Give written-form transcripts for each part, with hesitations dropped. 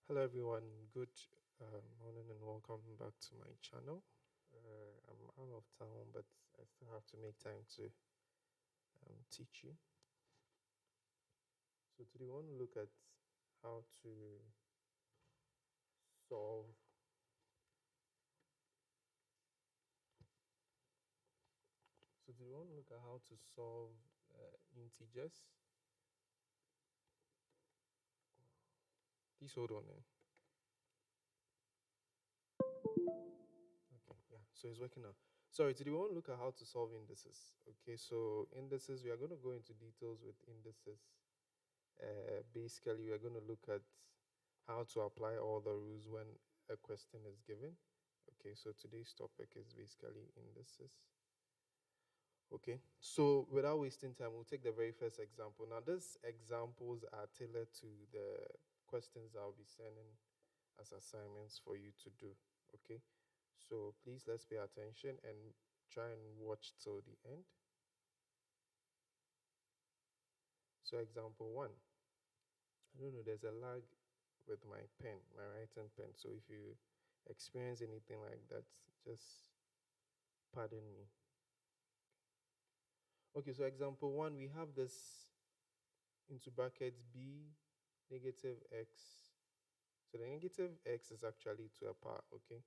Hello everyone, good morning and welcome back to my channel. I'm out of town, but I still have to make time to teach you. So today we want to look at how to solve. So today we want to look at how to solve integers. Please hold on. Okay, yeah. So it's working now. Sorry, today we want to look at how to solve indices. Okay, so indices, we are going to go into details with indices. Basically, we are going to look at how to apply all the rules when a question is given. Okay, so today's topic is basically indices. Okay, so without wasting time, we'll take the very first example. Now, these examples are tailored to the questions I'll be sending as assignments for you to do. Okay, so please let's pay attention and try and watch till the end. So, example one. I don't know, there's a lag with my pen, my writing pen. So if you experience anything like that, just pardon me. Okay, so example one, we have this into brackets b negative x. So the negative x is actually to a power, okay?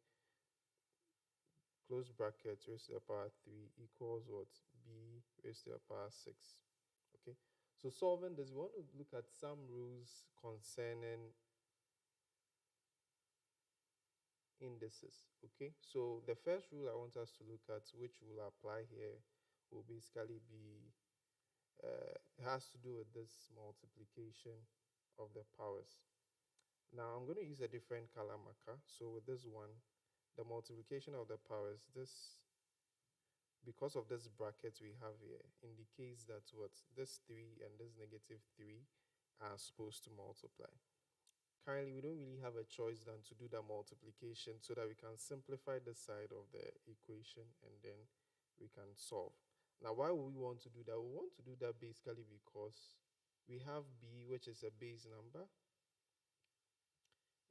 Close bracket raised to the power 3 equals what? B raised to the power 6. Okay, so solving this, we want to look at some rules concerning indices. Okay, so the first rule I want us to look at, which will apply here, will basically be it has to do with this multiplication of the powers. Now I'm going to use a different color marker. So with this one, the multiplication of the powers, this, because of this bracket we have here, indicates that what this 3 and this negative 3 are supposed to multiply. Currently, we don't really have a choice than to do that multiplication so that we can simplify the side of the equation and then we can solve. Now, why would we want to do that? We want to do that basically because we have b, which is a base number,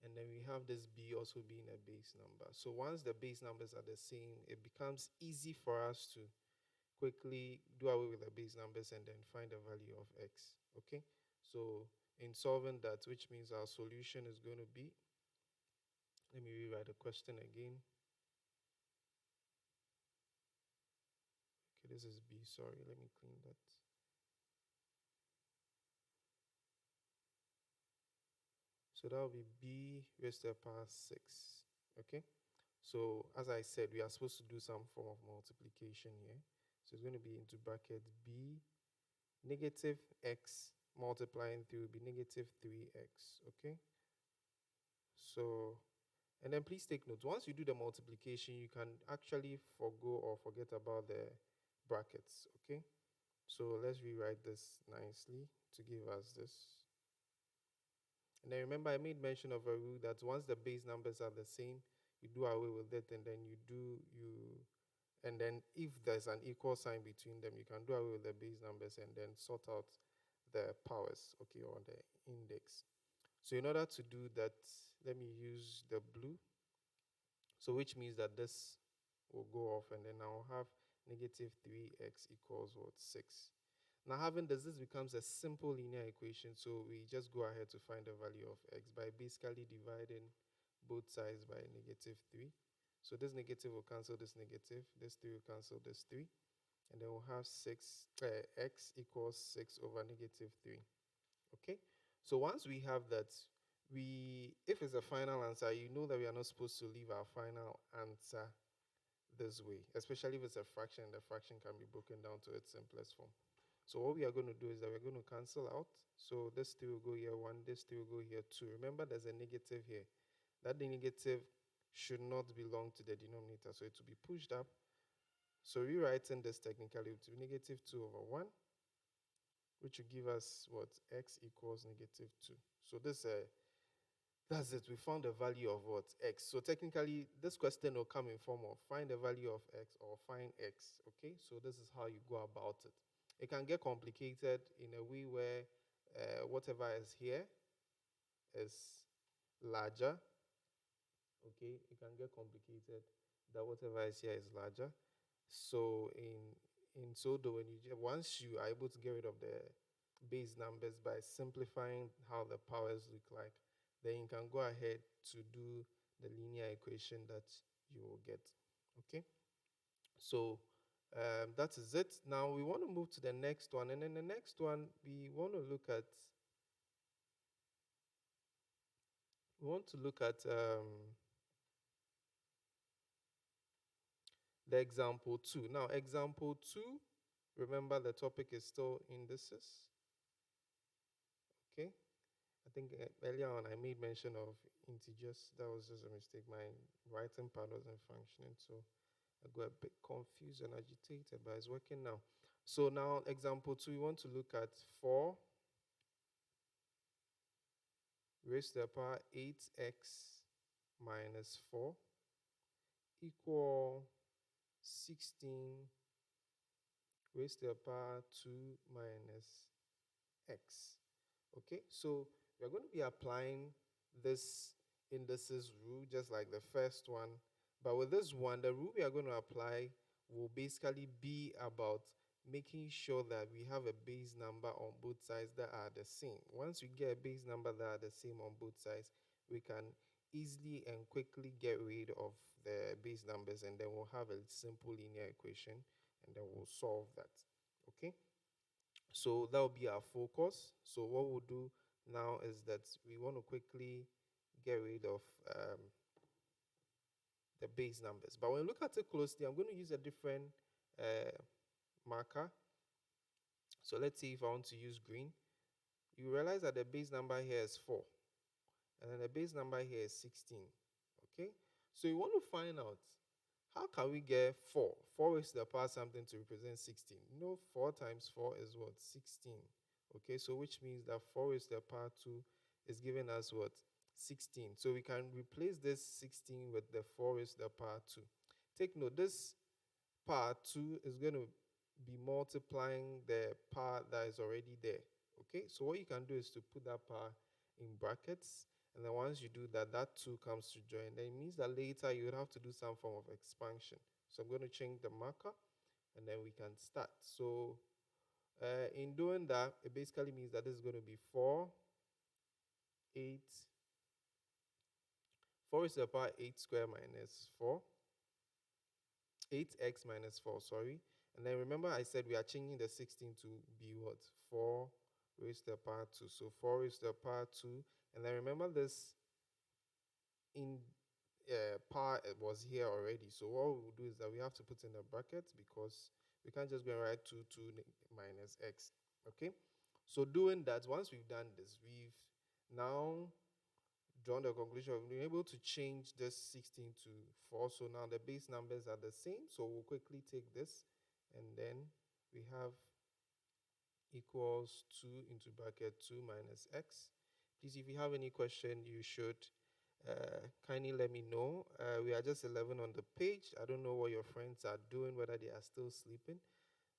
and then we have this b also being a base number. So once the base numbers are the same, it becomes easy for us to quickly do away with the base numbers and then find the value of x. Okay, so in solving that, which means our solution is going to be, let me rewrite the question again. Okay, this is B. Sorry, let me clean that. So that will be B raised to the power 6. Okay. So as I said, we are supposed to do some form of multiplication here. So it's going to be into bracket B negative x multiplying through will be negative 3x. Okay. So, and then please take note, once you do the multiplication, you can actually forgo or forget about the brackets. Okay. So let's rewrite this nicely to give us this. And then remember, I made mention of a rule that once the base numbers are the same, you do away with it, and then and then if there's an equal sign between them, you can do away with the base numbers and then sort out the powers, okay, or the index. So in order to do that, let me use the blue. So which means that this will go off, and then I'll have negative 3x equals what? 6. Now having this becomes a simple linear equation, so we just go ahead to find the value of x by basically dividing both sides by negative 3. So this negative will cancel this 3 will cancel this 3, and then we'll have x equals 6 over negative 3. Okay, so once we have that, if it's a final answer, you know that we are not supposed to leave our final answer this way, especially if it's a fraction. The fraction can be broken down to its simplest form. So what we are going to do is that we're going to cancel out. So this 3 will go here 1, this 3 will go here 2. Remember, there's a negative here. That the negative should not belong to the denominator, so it will be pushed up. So rewriting this technically, it will be negative 2 over 1, which will give us what? X equals negative 2. So this that's it. We found the value of what? X. So technically, this question will come in form of find the value of x or find x. Okay, so this is how you go about it. It can get complicated in a way where whatever is here is larger. Okay, it can get complicated that whatever is here is larger. So in Sodo, once you are able to get rid of the base numbers by simplifying how the powers look like, then you can go ahead to do the linear equation that you will get. Okay, so that is it. Now we want to move to the next one, and then the next one we want to look at the example 2. Now, example 2, remember the topic is still indices. Okay. I think earlier on I made mention of integers. That was just a mistake. My writing pad wasn't functioning. So I got a bit confused and agitated, but it's working now. So now, example 2, we want to look at 4 raised to the power 8x minus 4 equal 16 raised to the power 2 minus x. Okay, so we're going to be applying this indices rule just like the first one. But with this one, the rule we are going to apply will basically be about making sure that we have a base number on both sides that are the same. Once we get a base number that are the same on both sides, we can easily and quickly get rid of the base numbers, and then we'll have a simple linear equation, and then we'll solve that. Okay, so that will be our focus. So what we'll do now is that we want to quickly get rid of the base numbers. But when you look at it closely, I'm going to use a different uh, marker. So let's see if I want to use green. You realize that the base number here is 4. And then the base number here is 16. Okay? So you want to find out, how can we get 4? 4 is to the power something to represent 16. 4 times 4 is what? 16. Okay, so which means that 4 is to the power 2 is giving us what? 16. So we can replace this 16 with the 4 is to the power 2. Take note, this power 2 is going to be multiplying the power that is already there. Okay, so what you can do is to put that power in brackets, and then once you do that, that 2 comes to join. Then it means that later you would have to do some form of expansion. So I'm going to change the marker, and then we can start. So in doing that, it basically means that this is going to be 4, 8, 4 is to the power 8 squared minus 4. 8x minus 4, sorry. And then remember I said we are changing the 16 to be what? 4 raised to the power 2. So 4 raised to the power 2. And then remember this in power was here already. So what we will do is that we have to put in the brackets because we can't just go and write 2 minus x. Okay? So doing that, once we've done this, we've now drawn the conclusion of being able to change this 16 to 4. So now the base numbers are the same. So we'll quickly take this, and then we have equals 2 into bracket 2 minus x. Please, if you have any question, you should kindly let me know. We are just 11 on the page. I don't know what your friends are doing, whether they are still sleeping.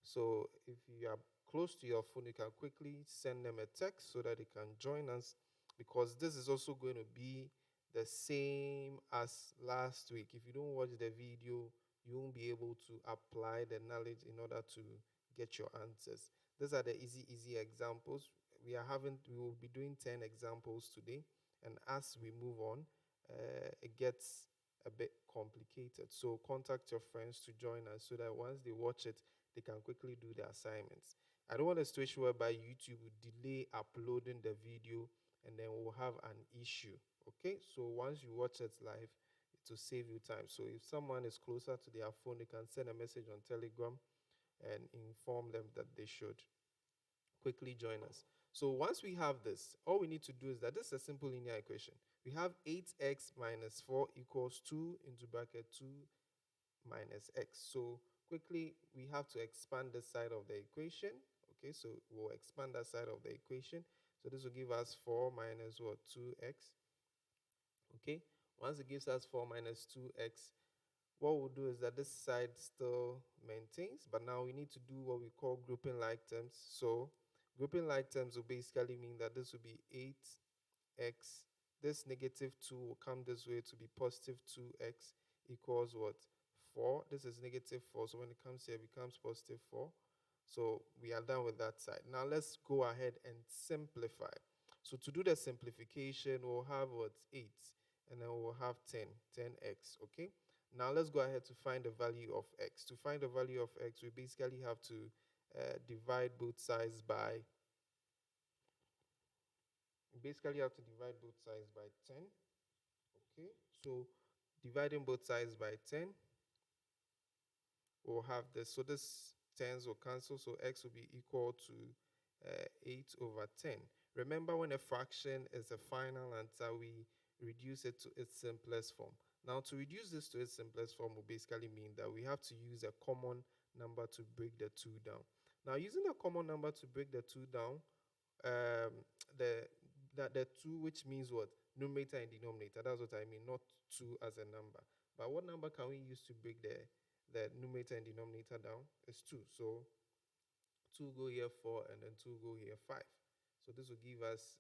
So if you are close to your phone, you can quickly send them a text so that they can join us, because this is also going to be the same as last week. If you don't watch the video, you won't be able to apply the knowledge in order to get your answers. These are the easy examples. We will be doing 10 examples today, and as we move on, it gets a bit complicated. So contact your friends to join us so that once they watch it, they can quickly do the assignments. I don't want a situation whereby YouTube will delay uploading the video and then we'll have an issue. Okay, so once you watch it live, it will save you time. So if someone is closer to their phone, they can send a message on Telegram and inform them that they should quickly join us. So once we have this, all we need to do is that this is a simple linear equation. We have 8x minus 4 equals 2 into bracket 2 minus x. So quickly, we have to expand this side of the equation. Okay, so we'll expand that side of the equation. So this will give us 4 minus what? 2x. Okay, once it gives us 4 minus 2x, what we'll do is that this side still maintains, but now we need to do what we call grouping like terms. So grouping like terms will basically mean that this will be 8x This negative 2 will come this way to be positive 2x equals what? 4. This is negative 4. So when it comes here, it becomes positive 4. So we are done with that side. Now let's go ahead and simplify. So to do the simplification, we'll have what? 8. And then we'll have 10x, okay? Now let's go ahead to find the value of x. To find the value of x, we basically have to divide both sides by, have to divide both sides by 10. Okay, so dividing both sides by 10, we'll have this. So this 10s will cancel, so x will be equal to 8 over 10. Remember, when a fraction is a final answer, we reduce it to its simplest form. Now, to reduce this to its simplest form will basically mean that we have to use a common number to break the 2 down. Now, using a common number to break the 2 down, um, the 2, which means what? Numerator and denominator. That's what I mean, not 2 as a number. But what number can we use to break the numerator and denominator down? It's 2. So 2 go here 4, and then 2 go here 5. So this will give us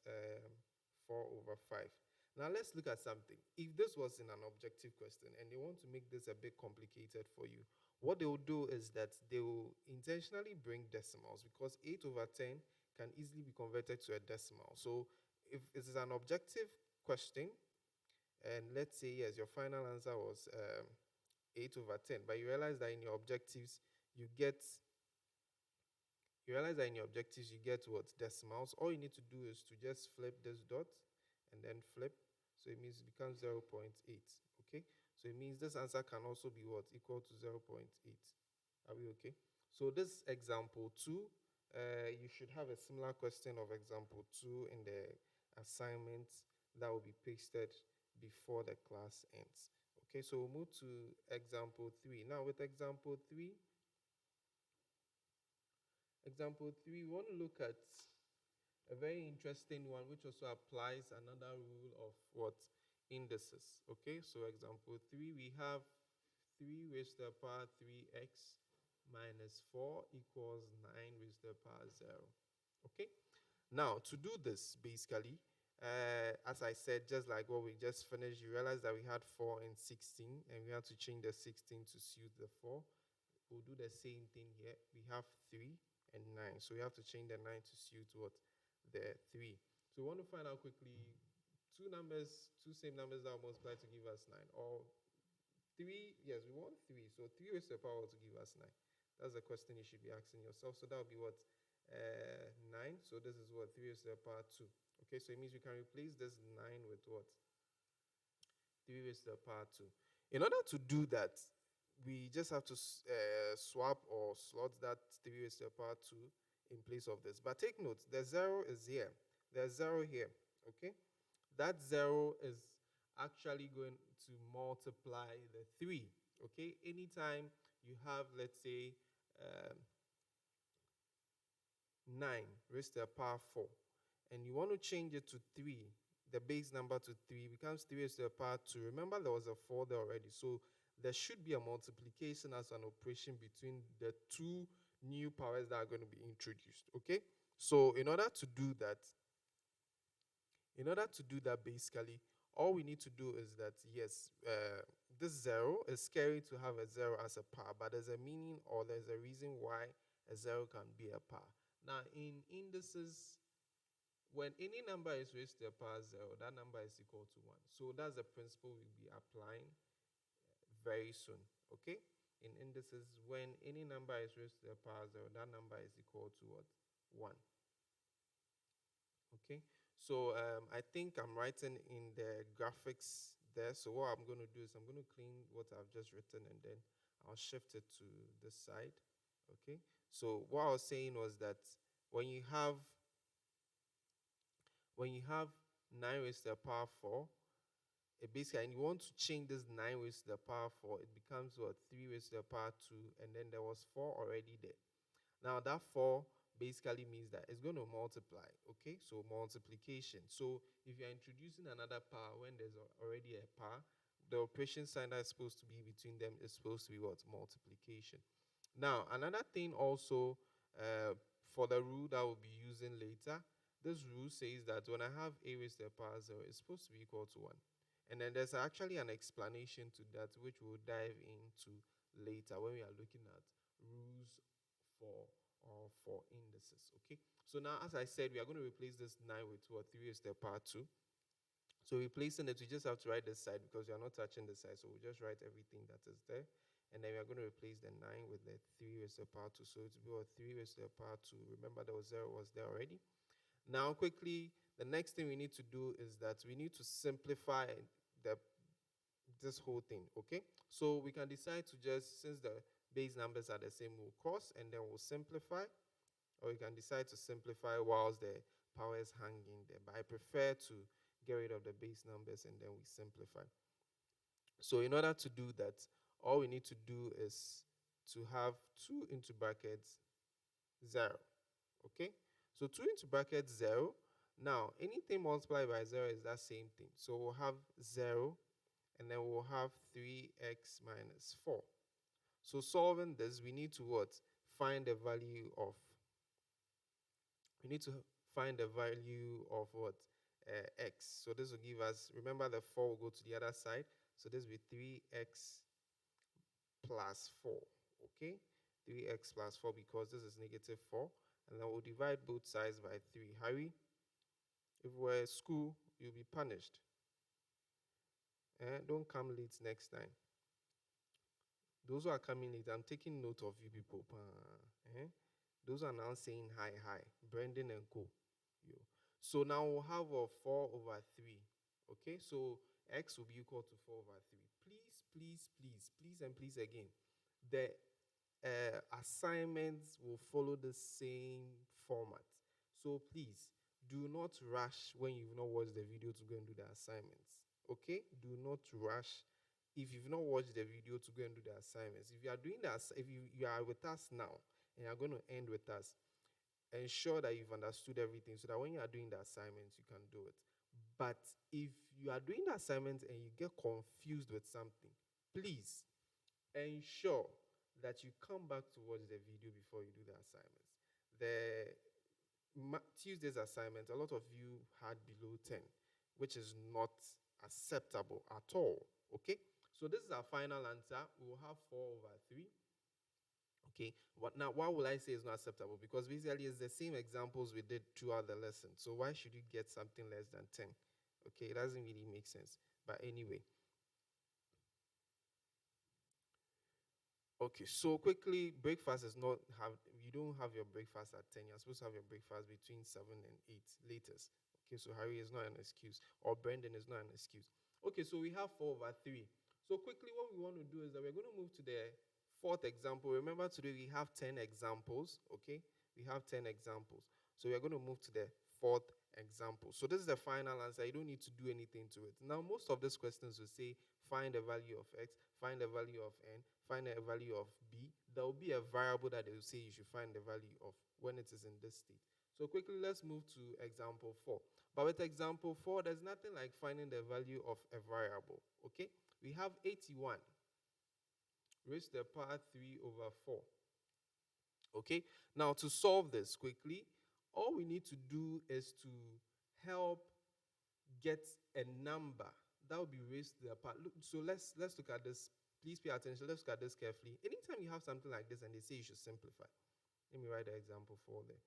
4 over 5. Now let's look at something. If this was in an objective question and they want to make this a bit complicated for you, what they will do is that they will intentionally bring decimals, because 8 over 10 can easily be converted to a decimal. So if it is an objective question, and let's say yes, your final answer was 8 over 10, but you realize that in your objectives you get what? Decimals. All you need to do is to just flip this dot and then flip. So it means it becomes 0.8. Okay, so it means this answer can also be what? Equal to 0.8. Are we okay? So this example 2, you should have a similar question of example 2 in the assignment that will be pasted before the class ends. Okay, so we'll move to example 3. Now with example 3, we want to look at a very interesting one, which also applies another rule of what? Indices. Okay, so example 3, we have 3 raised to the power 3x minus 4 equals 9 raised to the power 0. Okay, now to do this, basically, as I said, just like what we just finished, you realize that we had 4 and 16, and we have to change the 16 to suit the 4. We'll do the same thing here. We have 3 and 9, so we have to change the 9 to suit what? The 3. So we want to find out quickly two same numbers that will multiply to give us 9, or 3. Yes, we want 3, so 3 raised to the power to give us 9. That's the question you should be asking yourself. So that would be what? 9. So this is what? 3 raised to the power 2. Okay, so it means we can replace this 9 with what? 3 raised to the power 2. In order to do that, we just have to swap or slot that 3 raised to the power 2 in place of this. But take note, the 0 is here. There's 0 here. Okay, that 0 is actually going to multiply the 3. Okay, anytime you have, let's say, 9 raised to the power 4, and you want to change it to 3, the base number to 3 becomes 3 raised to the power 2. Remember, there was a 4 there already, so there should be a multiplication as an operation between the two new powers that are going to be introduced. Okay, so in order to do that, basically, all we need to do is that, yes, this 0 is scary to have a 0 as a power, but there's a meaning, or there's a reason why a 0 can be a power. Now, in indices, when any number is raised to the power 0, that number is equal to 1. So that's the principle we'll be applying very soon. Okay, in indices, when any number is raised to the power 0, that number is equal to what? 1. Okay, so I think I'm writing in the graphics there. So what I'm going to do is I'm going to clean what I've just written, and then I'll shift it to this side. Okay, so what I was saying was that when you have 9 raised to the power 4, it basically, and you want to change this 9 raised to the power 4, it becomes what? 3 raised to the power 2, and then there was 4 already there. Now that 4 basically means that it's going to multiply. Okay, so multiplication. So if you're introducing another power when there's already a power, the operation sign that's supposed to be between them is supposed to be what? Multiplication. Now another thing also, for the rule that we'll be using later, this rule says that when I have a raised to the power 0, it's supposed to be equal to 1. And then there's actually an explanation to that, which we'll dive into later when we are looking at rules for indices. Okay. So now, as I said, we are going to replace this 9 with what 3 raised to the power 2. So replacing it, we just have to write this side because we are not touching the side. So we just write everything that is there. And then we are going to replace the 9 with the 3 raised to the power 2. So it will be a 3 raised to the power 2. Remember, there was 0 was there already. Now, quickly, the next thing we need to do is that we need to simplify the this whole thing, okay? So we can decide to just, since the base numbers are the same, we'll cross and then we'll simplify, or you can decide to simplify whilst the power is hanging there. But I prefer to get rid of the base numbers and then we simplify. So in order to do that, all we need to do is to have 2 into brackets 0, okay? So 2 into brackets 0. Now, anything multiplied by 0 is that same thing. So we'll have 0, and then we'll have 3x minus 4. So solving this, we need to what? Find the value of, we need to find the value of what? X. So this will give us, remember the 4 will go to the other side. So this will be 3x plus 4, okay? 3x plus 4 because this is negative 4. And then we'll divide both sides by 3. Harry, if we're at school, you'll be punished. Don't come late next time. Those who are coming late, I'm taking note of you people. Those are now saying hi, hi. Brendan and Co. Yo. So now we'll have a 4 over 3. Okay, so x will be equal to 4 over 3. Please, and please again. The assignments will follow the same format. So please, do not rush when you've not watched the video to go and do the assignments. Okay? Do not rush if you've not watched the video to go and do the assignments. If you are doing that, if you are with us now and you're going to end with us, ensure that you've understood everything so that when you are doing the assignments, you can do it. But if you are doing the assignments and you get confused with something, please ensure that you come back to watch the video before you do the assignments. The Tuesday's assignment, a lot of you had below 10, which is not acceptable at all. Okay, so this is our final answer. We will have 4 over 3. Okay, but now why will I say it's not acceptable? Because basically it's the same examples we did throughout the lesson. So why should you get something less than 10? Okay, it doesn't really make sense. But anyway. Okay, so quickly, breakfast is not have you don't have your breakfast at 10. You're supposed to have your breakfast between 7 and 8 latest. Okay, so Harry is not an excuse, or Brendan is not an excuse. Okay, so we have 4 over 3. So quickly, what we want to do is that we're going to move to the fourth example. Remember, today we have 10 examples. Okay, we have 10 examples. So we're going to move to the fourth example. So this is the final answer. You don't need to do anything to it. Now, most of these questions will say find the value of x, find the value of n, find the value of b. There will be a variable that they will say you should find the value of when it is in this state. So quickly, let's move to example 4. But with example 4, there's nothing like finding the value of a variable. Okay, we have 81 raised to the power 3 over 4. Okay, now to solve this quickly, all we need to do is to help get a number that will be raised to the power. So let's look at this. Please pay attention. Let's look at this carefully. Anytime you have something like this and they say you should simplify, let me write the example 4 there.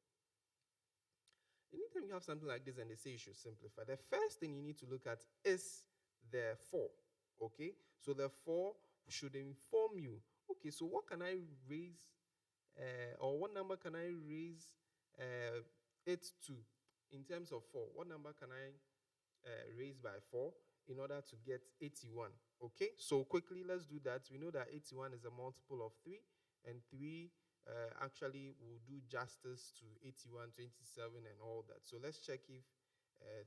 Anytime you have something like this and they say you should simplify, the first thing you need to look at is the 4. Okay, so the 4 should inform you. Okay, so what can I raise, or what number can I raise it to in terms of 4? What number can I raise by 4 in order to get 81? Okay, so quickly let's do that. We know that 81 is a multiple of 3, and 3 actually will do justice to 81, 27, and all that. So let's check if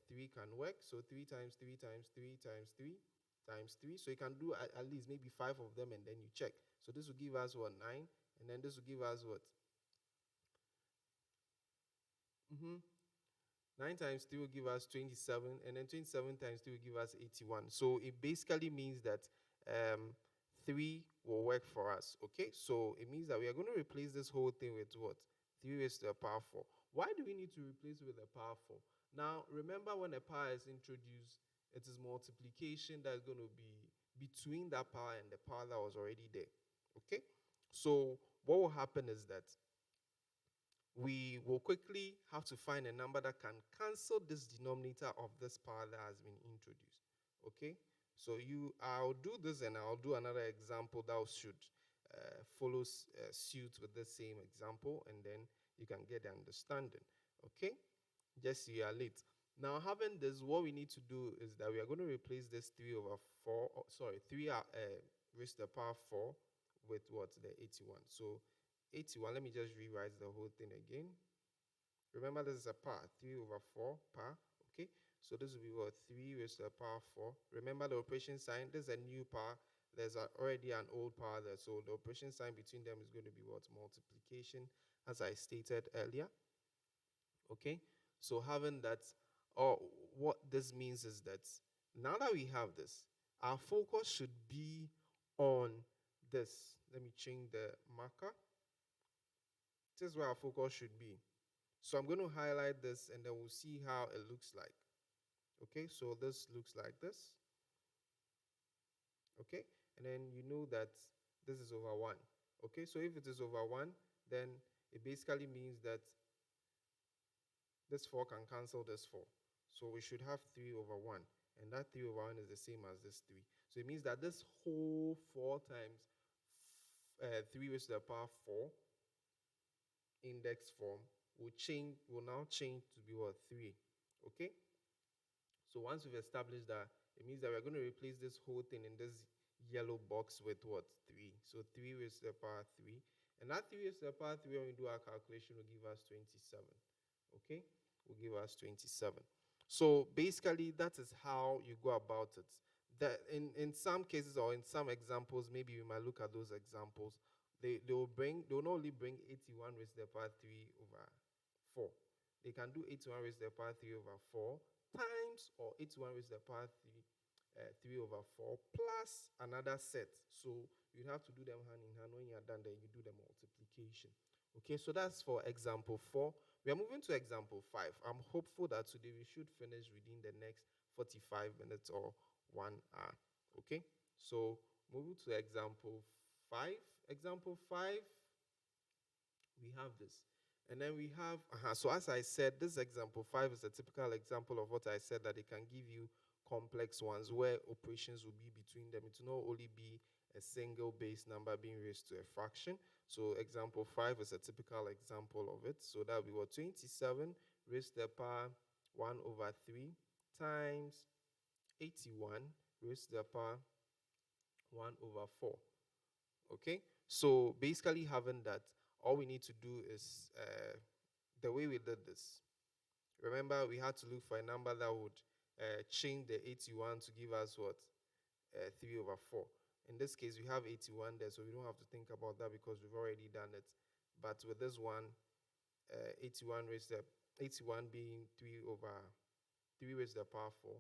3 can work. So 3 times 3 times 3 times 3 times 3. So you can do at least maybe 5 of them and then you check. So this will give us what? 9. And then this will give us what? 9 times 3 will give us 27. And then 27 times 3 will give us 81. So it basically means that 3 will work for us. Okay, so it means that we are going to replace this whole thing with what? 3 raised to the power 4. Why do we need to replace it with a power 4? Now, remember when a power is introduced, it is multiplication that is going to be between that power and the power that was already there. Okay? So what will happen is that we will quickly have to find a number that can cancel this denominator of this power that has been introduced. Okay? So I'll do this and I'll do another example that should follow suit with the same example, and then you can get the understanding. Okay? Just you are late. Now, having this, what we need to do is that we are going to replace this 3 over 4, 3 raised to the power 4 with what? The 81. So 81, let me just rewrite the whole thing again. Remember, this is a power, 3 over 4 power. Okay, so this will be what? 3 raised to the power 4. Remember the operation sign, this is a new power. There's already an old power there. So the operation sign between them is going to be what? Multiplication, as I stated earlier. Okay, so having that, or what this means is that now that we have this, our focus should be on this. Let me change the marker. This is where our focus should be. So I'm going to highlight this and then we'll see how it looks like. Okay, so this looks like this. Okay, and then you know that this is over 1. Okay, so if it is over 1, then it basically means that this 4 can cancel this 4. So we should have 3 over 1. And that 3 over 1 is the same as this 3. So it means that this whole 4 times 3 raised to the power 4 index form will now change to be what? 3. Okay? So once we've established that, it means that we're going to replace this whole thing in this yellow box with what? 3. So 3 raised to the power 3. And that 3 raised to the power 3, when we do our calculation, will give us 27. Okay? Will give us 27. So basically, that is how you go about it. That in some cases or in some examples, maybe we might look at those examples. They will not only bring 81 raised to the power 3 over 4. They can do 81 raised to the power 3 over 4 times, or 81 raised to the power 3 over 4 plus another set. So you have to do them hand in hand. When you're done, then you do the multiplication. Okay, so that's for example 4. We are moving to example 5. I'm hopeful that today we should finish within the next 45 minutes or 1 hour. Okay, so moving to example 5. Example 5, we have this. And then we have, so as I said, this example 5 is a typical example of what I said, that it can give you complex ones where operations will be between them. It will not only be a single base number being raised to a fraction. So example 5 is a typical example of it. So that will be what? 27 raised to the power 1 over 3 times 81 raised to the power 1 over 4. Okay, so basically having that, all we need to do is the way we did this. Remember, we had to look for a number that would change the 81 to give us what? 3 over 4. In this case, we have 81 there, so we don't have to think about that because we've already done it. But with this one, 81 being 3 raised to the power 4,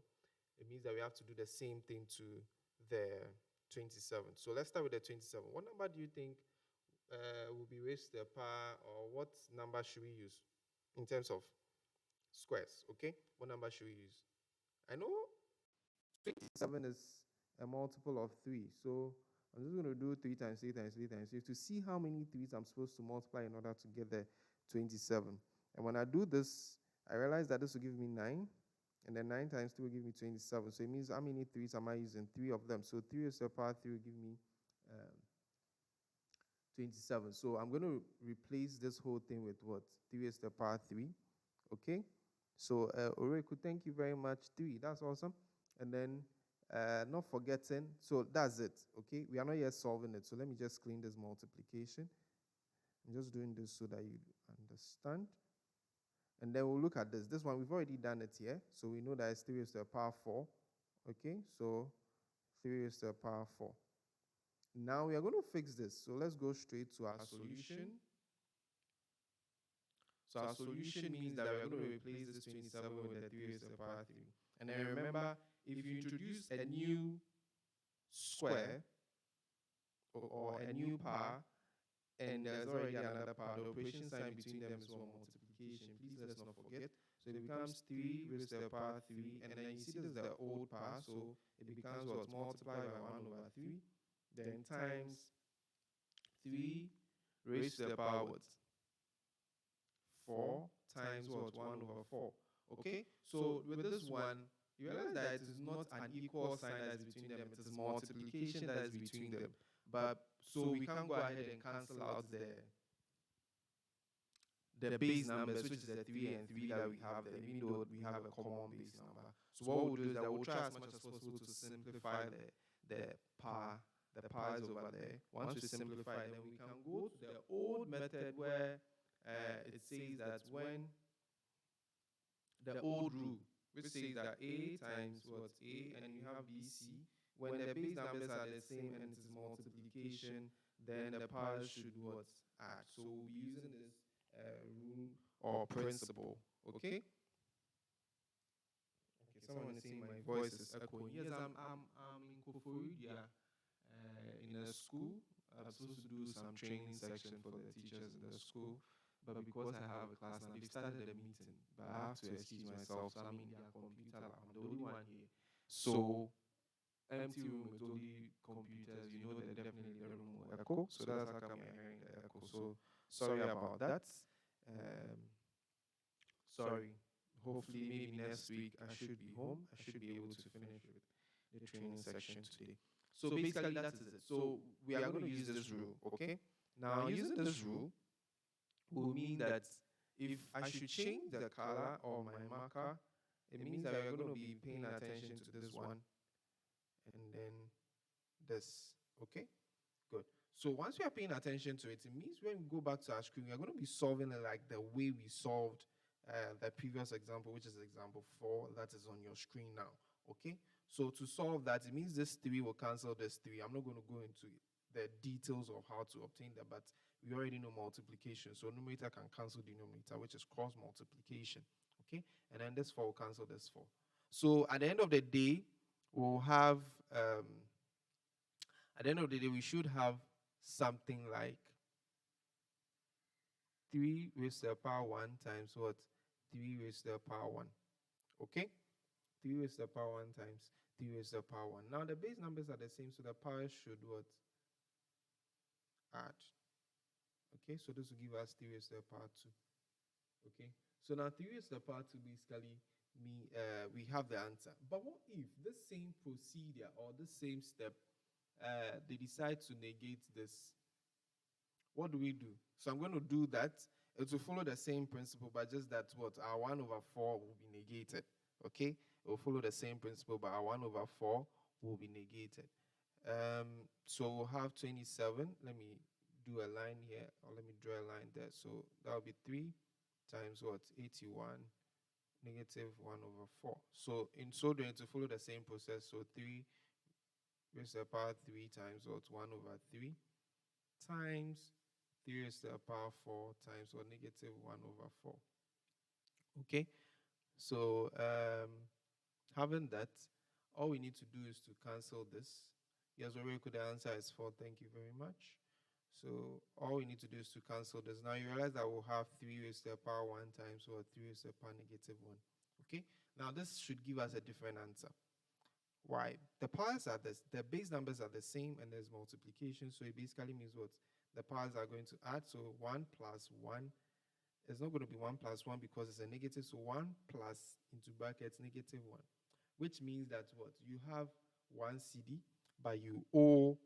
it means that we have to do the same thing to the 27. So let's start with the 27. What number do you think will be raised to the power, or what number should we use in terms of squares? Okay, what number should we use? I know 27 is a multiple of 3, so I'm just going to do 3 times 3 times 3 times 3 to see how many 3s I'm supposed to multiply in order to get the 27. And when I do this, I realize that this will give me 9, and then 9 times 2 will give me 27. So it means how many 3s am I using? 3 of them. So 3 raised to the power 3 will give me 27. So I'm going to replace this whole thing with what? 3 raised to the power 3. Okay? So, Oreku, thank you very much. 3, that's awesome. And then, not forgetting, so that's it. Okay? We are not yet solving it. So let me just clean this multiplication. I'm just doing this so that you understand. And then we'll look at this. This one, we've already done it here. So we know that it's 3 raised to the power 4. Okay? So 3 raised to the power 4. Now we are going to fix this. So let's go straight to our solution. So our solution means that we're going to replace this 27 with the 3 raised to the power 3. And then remember, if you introduce a new square or a new power, and there's already another power. The operation sign between them is one multiplication. Please let's not forget. So it becomes 3 raised to the power 3, and then you see this is the old power, so it becomes what? Multiplied by 1 over 3, then times 3 raised to the power what? 4 times what? 1 over 4. Okay, so with this one, you realize that it is not an equal sign that is between them, it is multiplication that is between them. But so we can go ahead and cancel out the base numbers, which is the 3 and 3 that we have there, even though we have a common base number. So what we'll do is that we'll try as much as possible to simplify the powers over there. Once we simplify, then we can go to the old method where it says that when the old rule, which says that A times what? A, and you have BC. When the base numbers are the same and it is multiplication, then the powers should what? Add. So we'll be using this rule or principle. Okay? Okay, someone is saying my voice is echoing. Yes, I'm in Koforidua in a school. I'm supposed to do some training section for the teachers in the school. But because I have a class now, they've started a meeting. But I have to excuse myself, so I'm in their computer lab. I'm the only one here. So, empty room with only computers, you know that definitely the room will echo. So that's how come you're hearing the echo. So, sorry about that. Sorry. Hopefully, maybe next week I should be home. I should be able to finish with the training section today. So basically, that is it. So we are going to use this rule, okay? Now, using this rule will mean that if I should change the color of my marker, it means that we're going to be paying attention to this one and then this, okay? Good. So once we are paying attention to it, it means when we go back to our screen, we're going to be solving it like the way we solved the previous example, which is example 4, that is on your screen now, okay? So to solve that, it means this 3 will cancel this 3. I'm not going to go into the details of how to obtain that, but we already know multiplication. So numerator can cancel denominator, which is cross multiplication, okay? And then this 4 will cancel this 4. So at the end of the day, we'll have, we should have something like 3 raised to the power 1 times what? 3 raised to the power 1, okay? 3 raised to the power 1 times 3 raised to the power 1. Now the base numbers are the same, so the powers should what? Add. Okay, so this will give us 3 raised to the power 2. Okay, so now 3 raised to the power 2 basically we have the answer. But what if this same procedure or this same step, they decide to negate this? What do we do? So I'm going to do that. It will follow the same principle, but just that what? Our 1 over 4 will be negated. Okay, it will follow the same principle, but our 1 over 4 will be negated. So we'll have 27. Let me do a line here, or let me draw a line there. So that will be 3 times what? 81 negative 1 over 4. So in so doing, to follow the same process, so 3 raised to the power 3 times what? 1 over 3 times 3 raised to the power 4 times what? Negative 1 over 4. Okay, so having that, all we need to do is to cancel this. Yes, already the answer is 4. Thank you very much. So all we need to do is to cancel this. Now you realize that we'll have 3 raised to the power 1 times or 3 raised to the power negative 1. Okay, now this should give us a different answer. Why? The powers are the base numbers are the same and there's multiplication, so it basically means what? The powers are going to add. So 1 plus 1 is not going to be 1 plus 1 because it's a negative. So 1 plus into brackets negative 1, which means that what? You have 1 CD, but you owe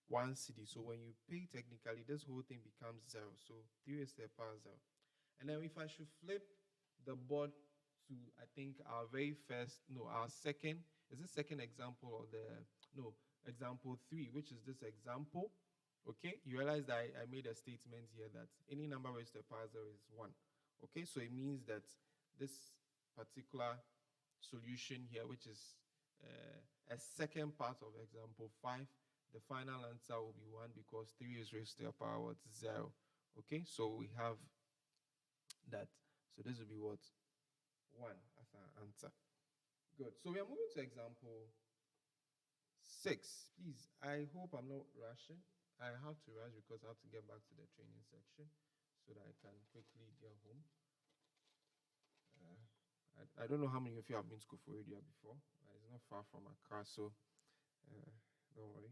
1 CD. So when you pay technically, this whole thing becomes 0. So 3 raised to the power 0. And then if I should flip the board to, I think, our second, is this second example or example 3, which is this example. Okay, you realize that I made a statement here that any number raised to the power 0 is 1. Okay, so it means that this particular solution here, which is a second part of example 5, the final answer will be 1 because 3 is raised to the power 0. Okay, so we have that. So this will be what? 1 as our answer. Good. So we are moving to example 6. Please, I hope I'm not rushing. I have to rush because I have to get back to the training section so that I can quickly get home. I don't know how many of you have been to Koforidua before. It's not far from Accra, so don't worry.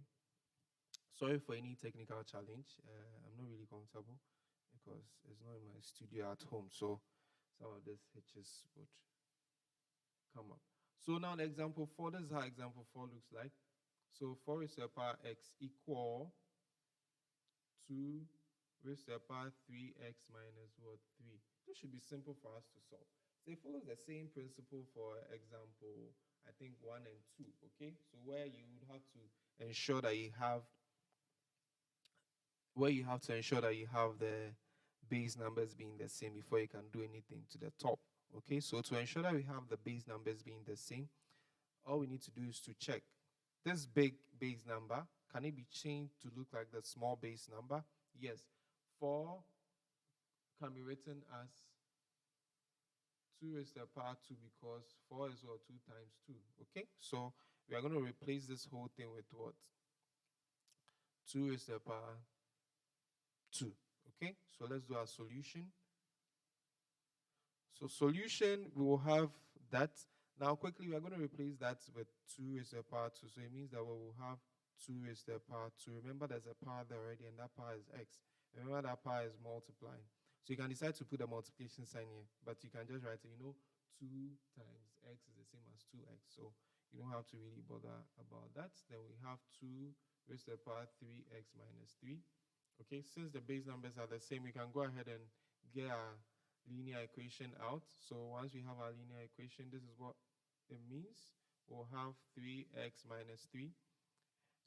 Sorry for any technical challenge. I'm not really comfortable because it's not in my studio at home, so some of these hitches would come up. So now the example 4, this is how example 4 looks like. So 4 raised to the power x equal 2 raised to the power 3x minus what? 3. This should be simple for us to solve. So it follows the same principle for example, I think 1 and 2, okay? So where you would have to ensure that you have the base numbers being the same before you can do anything to the top. Okay, so to ensure that we have the base numbers being the same, all we need to do is to check this big base number. Can it be changed to look like the small base number? Yes. 4 can be written as 2 raised to the power 2 because 4 is what? 2 times 2. Okay, so we are going to replace this whole thing with what? 2 raised to the power 2. Okay, so let's do our solution. So solution, we will have that. Now quickly, we are going to replace that with 2 raised to the power 2. So it means that we will have 2 raised to the power 2. Remember, there's a power there already, and that power is x. Remember, that power is multiplying. So you can decide to put the multiplication sign here, but you can just write it, 2 times x is the same as 2x. So you don't have to really bother about that. Then we have 2 raised to the power 3x minus 3. Okay, since the base numbers are the same, we can go ahead and get our linear equation out. So once we have our linear equation, this is what it means. We'll have 3x minus 3.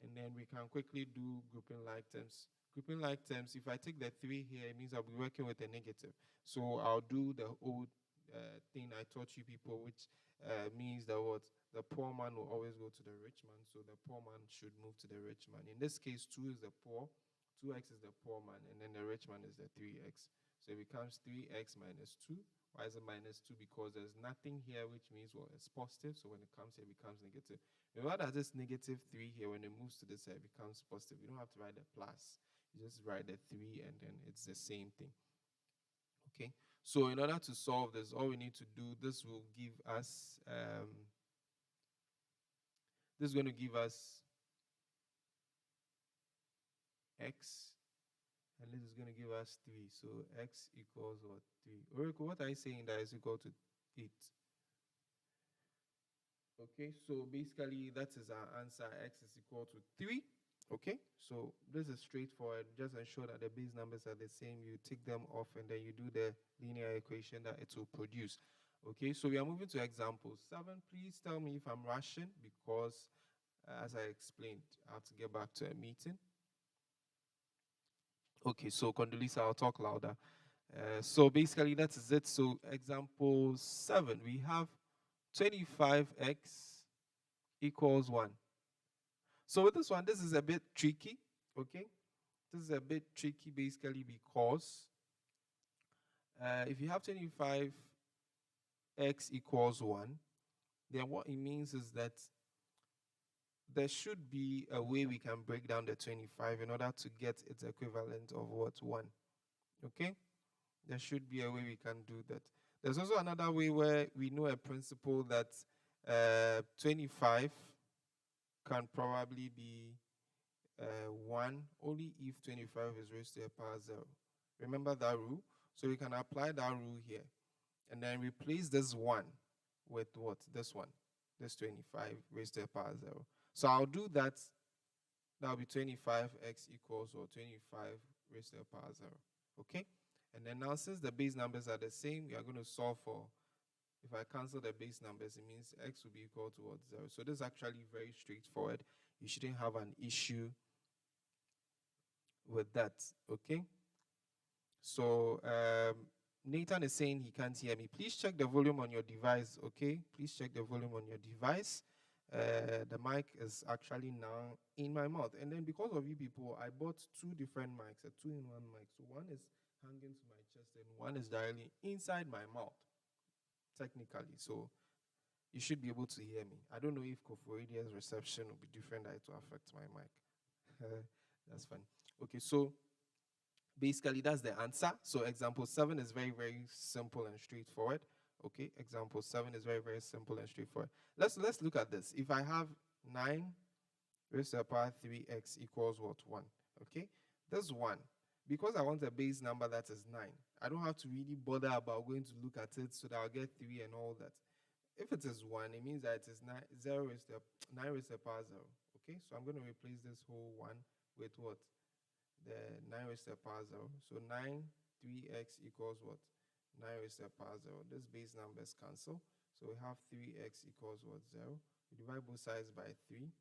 And then we can quickly do grouping like terms. Grouping like terms, if I take the 3 here, it means I'll be working with a negative. So I'll do the old thing I taught you people, which means that what? The poor man will always go to the rich man. So the poor man should move to the rich man. In this case, 2 is the poor, 2x is the poor man, and then the rich man is the 3x. So it becomes 3x minus 2. Why is it minus 2? Because there's nothing here, which means, well, it's positive. So when it comes here, it becomes negative. Remember that this negative 3 here, when it moves to this side, it becomes positive. You don't have to write the plus. You just write the 3, and then it's the same thing. Okay. So in order to solve this, all we need to do, this will give us, this is going to give us x, and this is going to give us 3. So x equals what? 3. Oracle, what are you saying that is equal to 8? Okay, so basically that is our answer. X is equal to 3. Okay, so this is straightforward. Just ensure that the base numbers are the same. You take them off, and then you do the linear equation that it will produce. Okay, so we are moving to example 7. Please tell me if I'm rushing because, as I explained, I have to get back to a meeting. Okay, so Condoleezza, I'll talk louder. So basically that is it. So example 7, we have 25x equals 1. So with this one, this is a bit tricky, okay? This is a bit tricky basically because if you have 25x equals 1, then what it means is that there should be a way we can break down the 25 in order to get its equivalent of what? 1, okay? There should be a way we can do that. There's also another way where we know a principle that 25 can probably be 1 only if 25 is raised to the power 0. Remember that rule? So we can apply that rule here. And then replace this 1 with what? This one. This 25 raised to the power 0. So I'll do that. That'll be 25x equals or 25 raised to the power 0. Okay? And then now since the base numbers are the same, we are going to solve for, if I cancel the base numbers, it means x will be equal to what? 0. So this is actually very straightforward. You shouldn't have an issue with that. Okay? So Nathan is saying he can't hear me. Please check the volume on your device, okay? Please check the volume on your device. The mic is actually now in my mouth. And then because of you people, I bought 2 different mics, a 2-in-1 mic. So one is hanging to my chest and one is directly inside my mouth, technically. So you should be able to hear me. I don't know if Koforidia's reception will be different, that it will affect my mic. That's fine. Okay, so basically that's the answer. So example 7 is very, very simple and straightforward. Okay, example 7 is very, very simple and straightforward. Let's look at this. If I have 9 raised to the power 3x equals what? 1. Okay, this 1, because I want a base number that is 9, I don't have to really bother about going to look at it so that I'll get 3 and all that. If it is 1, it means that it is 9 raised to the 9 raised to the power 0. Okay, so I'm going to replace this whole 1 with what? The 9 raised to the power 0. So 9 3x equals what? 9 raised to the power 0. This base numbers cancel. So we have 3x equals what? 0. We divide both sides by 3.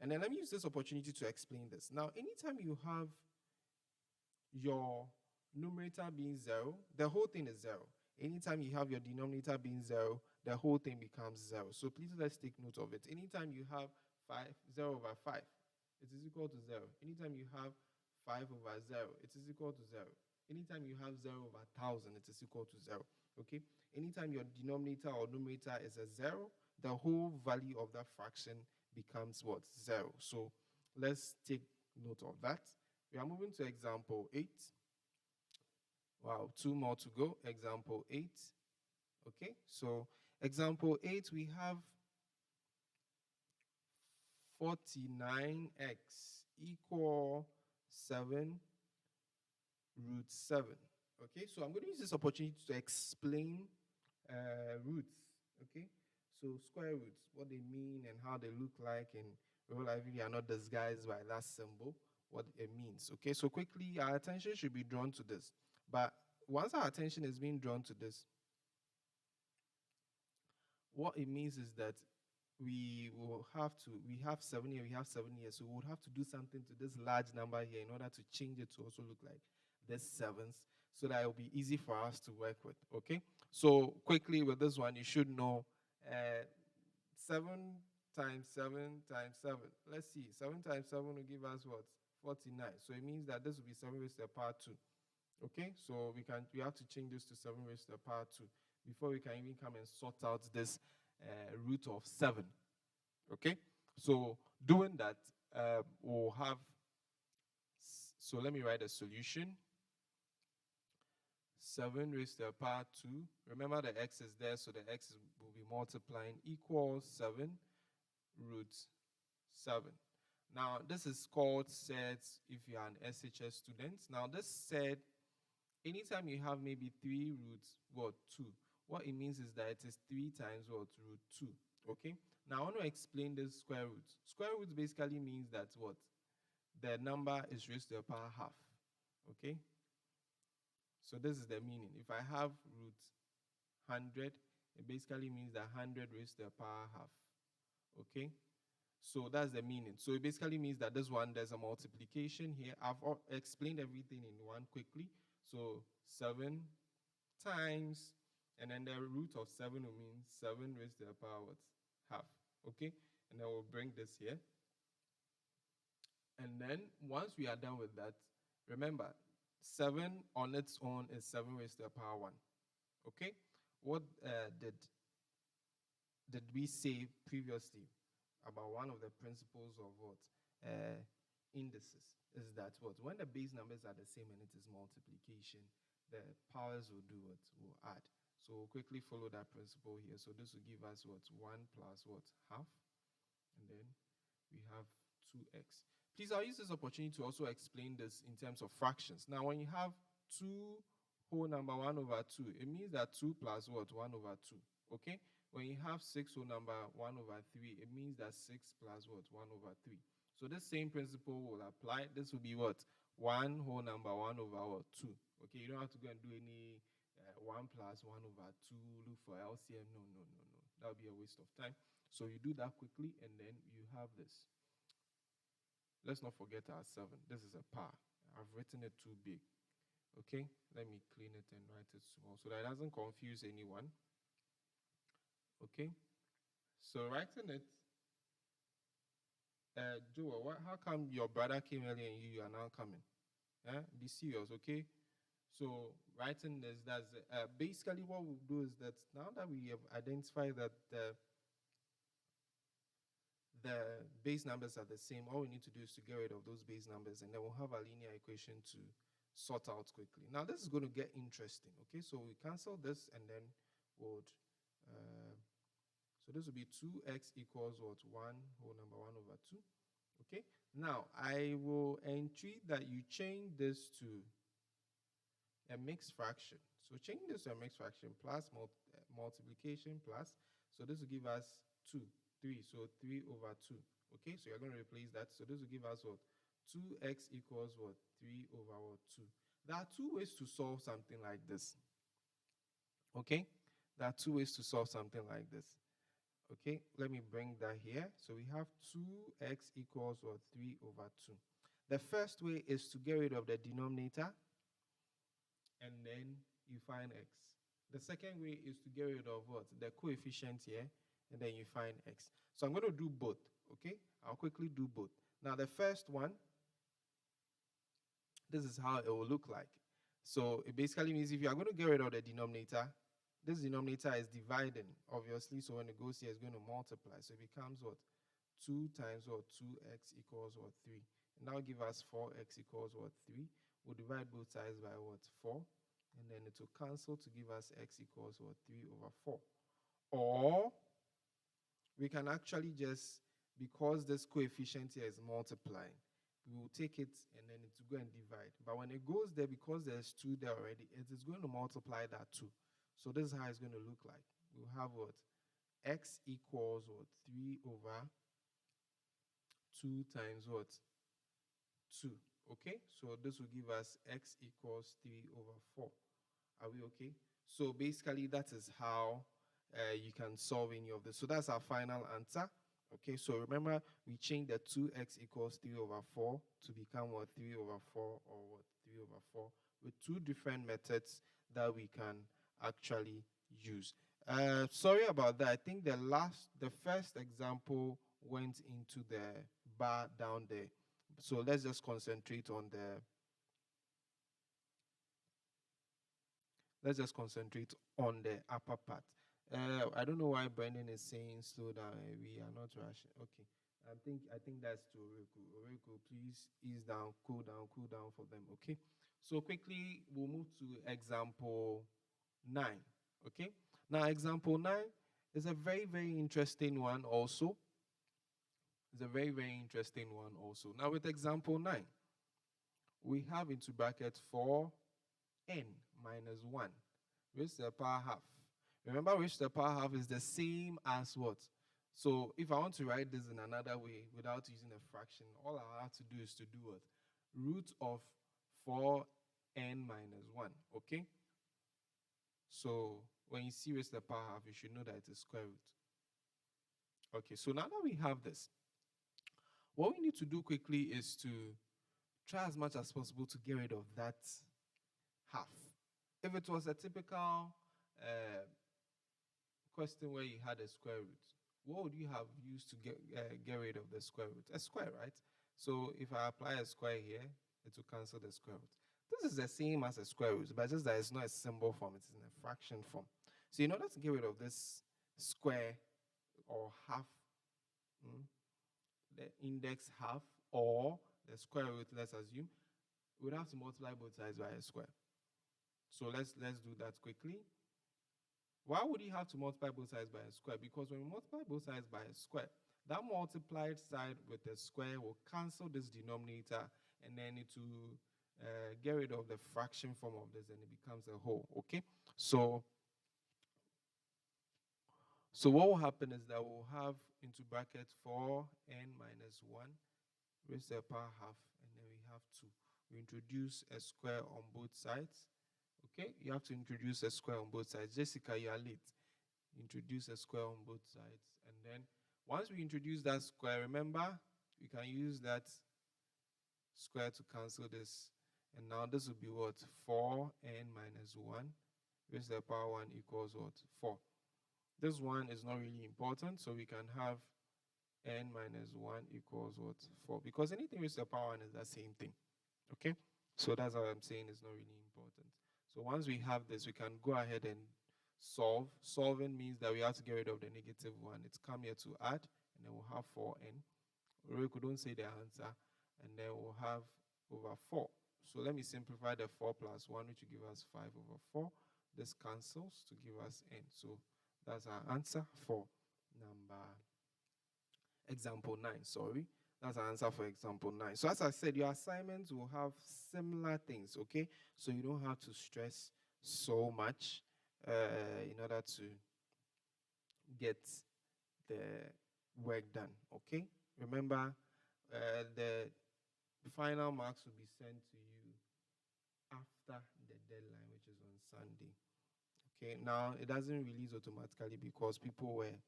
And then let me use this opportunity to explain this. Now, anytime you have your numerator being 0, the whole thing is 0. Anytime you have your denominator being 0, the whole thing becomes 0. So please let's take note of it. Anytime you have 0 over 5, it is equal to 0. Anytime you have 5 over 0, it is equal to 0. Anytime you have 0 over 1,000, it is equal to 0. Okay? Anytime your denominator or numerator is a 0, the whole value of that fraction becomes what? 0. So let's take note of that. We are moving to example 8. Wow, 2 more to go. Example 8. Okay, so example 8, we have 49x equal 7 root 7. Okay, so I'm going to use this opportunity to explain roots. Okay, so square roots, what they mean and how they look like, and real life really are not disguised by that symbol, what it means. Okay, so quickly, our attention should be drawn to this. But once our attention is being drawn to this, what it means is that we have 7 here, we have 7 here, so we would have to do something to this large number here in order to change it to also look like this 7s, so that it will be easy for us to work with. Okay, so quickly with this one, you should know 7 times 7 times 7. Let's see, 7 times 7 will give us what? 49. So it means that this will be 7 raised to the power 2. Okay, so we have to change this to 7 raised to the power 2 before we can even come and sort out this root of 7. Okay, so doing that, we'll have, so let me write a solution. 7 raised to the power 2. Remember the x is there, so the x will be multiplying, equals 7 root 7. Now, this is called sets if you are an SHS student. Now, this set, anytime you have maybe 3 root 2, what it means is that it is 3 times what? Root 2. Okay? Now, I want to explain this square root. Square root basically means that what? The number is raised to the power half. Okay? So this is the meaning. If I have root 100, it basically means that 100 raised to the power half. Okay? So that's the meaning. So it basically means that this one, there's a multiplication here. I've explained everything in one quickly. So 7 times, and then the root of 7 will mean 7 raised to the power what? Half. Okay? And then we'll bring this here. And then once we are done with that, remember, 7 on its own is 7 raised to the power 1. Okay? What did we say previously about one of the principles of what? Indices is that what? When the base numbers are the same and it is multiplication, the powers will do what? Will add. So we'll quickly follow that principle here. So this will give us what? 1 plus what? Half. And then we have 2x. Please, I'll use this opportunity to also explain this in terms of fractions. Now, when you have 2 whole number 1 over 2, it means that 2 plus what? 1 over 2. Okay? When you have 6 whole number 1 over 3, it means that 6 plus what? 1 over 3. So this same principle will apply. This will be what? 1 whole number 1 over what? 2. Okay, you don't have to go and do any 1 plus 1 over 2, look for LCM. No. That would be a waste of time. So you do that quickly, and then you have this. Let's not forget our 7. This is a power. I've written it too big. Okay, let me clean it and write it small so that it doesn't confuse anyone. Okay, so writing it, Joel, how come your brother came earlier and you are now coming? Be serious, okay? So writing this, that's basically what we'll do is that now that we have identified that the base numbers are the same. All we need to do is to get rid of those base numbers, and then we'll have a linear equation to sort out quickly. Now this is going to get interesting. Okay, so we cancel this, and then would so this will be 2x equals what? 1 whole number 1 over 2. Okay, now I will entreat that you change this to a mixed fraction. So change this to a mixed fraction plus multiplication plus. So this will give us 2, 3. So 3 over 2. Okay, so you're going to replace that. So this will give us what? 2x equals what? 3 over what? 2. There are two ways to solve something like this. Okay, there are two ways to solve something like this. Okay, let me bring that here. So we have 2x equals what? 3 over 2. The first way is to get rid of the denominator, and then you find x. The second way is to get rid of what? The coefficient here, and then you find x. So I'm going to do both. Okay, I'll quickly do both. Now the first one, this is how it will look like. So it basically means if you are going to get rid of the denominator, this denominator is dividing, obviously. So when it goes here, it's going to multiply. So it becomes what? 2 times what? 2x equals what? 3. And that will give us 4x equals what? 3. We'll divide both sides by what? 4. And then it will cancel to give us x equals what? 3 over 4. Or we can actually just, because this coefficient here is multiplying, we will take it and then it will go and divide. But when it goes there, because there's 2 there already, it is going to multiply that too. So this is how it's going to look like. We'll have what? X equals what? 3 over 2 times what? 2. Okay, so this will give us x equals 3 over 4. Are we okay? So basically that is how you can solve any of this. So that's our final answer. Okay, so remember we changed the 2x equals 3 over 4 to become what? 3 over 4, or what? 3 over 4, with two different methods that we can actually use. Sorry about that. I think the first example went into the bar down there. So let's just concentrate on the upper part. I don't know why Brendan is saying slow down. We are not rushing. Okay. I think that's to Oreku. Oreku, please ease down, cool down for them. Okay. So quickly we'll move to example 9. Okay. Now example 9 is a very, very interesting one also. It's a very, very interesting one also. Now with example 9, we have into bracket 4n minus 1 raised to the power half. Remember, raised to the power half is the same as what? So if I want to write this in another way without using a fraction, all I have to do is to do what? Root of 4n minus 1, okay? So when you see raised to the power half, you should know that it is square root. Okay, so now that we have this, what we need to do quickly is to try as much as possible to get rid of that half. If it was a typical question where you had a square root, what would you have used to get rid of the square root? A square, right? So if I apply a square here, it will cancel the square root. This is the same as a square root, but just that it's not a symbol form, it's in a fraction form. So in order to get rid of this square or half, the index half or the square root, let's assume, we would have to multiply both sides by a square. So let's do that quickly. Why would you have to multiply both sides by a square? Because when we multiply both sides by a square, that multiplied side with the square will cancel this denominator, and then it will get rid of the fraction form of this, and it becomes a whole. Okay, so what will happen is that we'll have into bracket 4n minus 1 raised to the power half, and then we have 2. We introduce a square on both sides. Okay, you have to introduce a square on both sides. Jessica, you are late. Introduce a square on both sides. And then once we introduce that square, remember, we can use that square to cancel this. And now this will be what? 4n minus 1 raised to the power 1 equals what? 4. This one is not really important, so we can have n minus 1 equals what? 4. Because anything raised to the power 1 is the same thing. Okay? So that's what I'm saying is not really important. So once we have this, we can go ahead and solve. Solving means that we have to get rid of the negative 1. It's come here to add, and then we'll have 4n. Or we could don't say the answer, and then we'll have over 4. So let me simplify the 4 plus 1, which will give us 5 over 4. This cancels to give us n. So that's our answer for example 9. Sorry. That's our answer for example 9. So as I said, your assignments will have similar things, okay? So you don't have to stress so much in order to get the work done, okay? Remember, the final marks will be sent to you after the deadline, which is on Sunday. Okay, now it doesn't release automatically because people were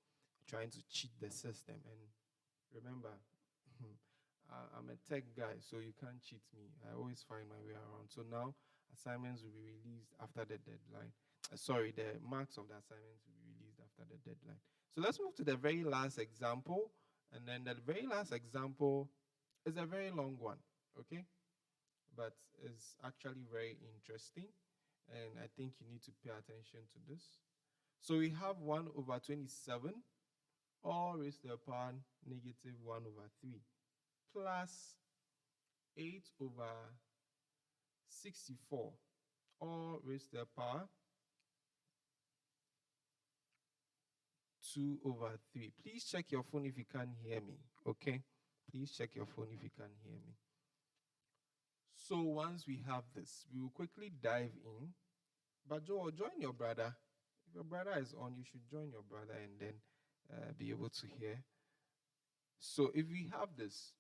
trying to cheat the system. And remember, I'm a tech guy, so you can't cheat me. I always find my way around. So now assignments will be released after the deadline. The marks of the assignments will be released after the deadline. So let's move to the very last example. And then the very last example is a very long one, okay? But it's actually very interesting. And I think you need to pay attention to this. So we have 1 over 27 all raised to the power negative 1 over 3 plus 8 over 64 all raised to the power 2 over 3. Please check your phone if you can't hear me, okay? Please check your phone if you can't hear me. So once we have this, we will quickly dive in. But Joe, join your brother. If your brother is on, you should join your brother and then be able to hear. So if we have this,